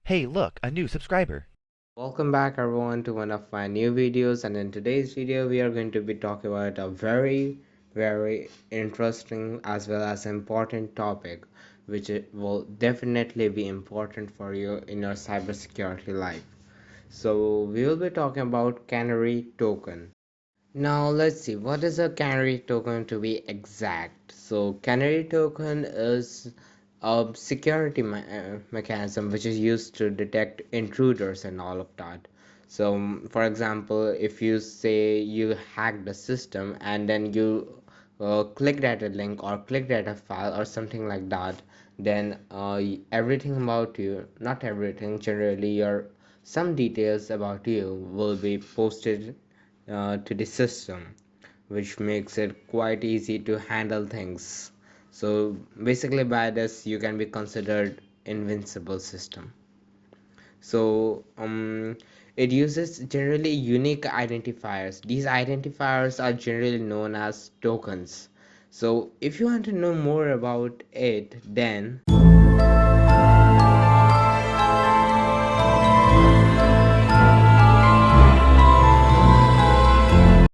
Hey, look, a new subscriber. Welcome back everyone to one of my new videos, and in today's video we are going to be talking about a very interesting as well as important topic which will definitely be important for you in your cybersecurity life. So we will be talking about Canary token. Now let's see, what is a Canary token to be exact? So Canary token is a security mechanism which is used to detect intruders and all of that. So for example, if you say you hacked the system and then you clicked at a link or clicked at a file or something like that, then everything about you, not everything, generally your some details about you will be posted to the system, which makes it quite easy to handle things. So basically by this you can be considered invincible system. So it uses generally unique identifiers. These identifiers are generally known as tokens. So if you want to know more about it, then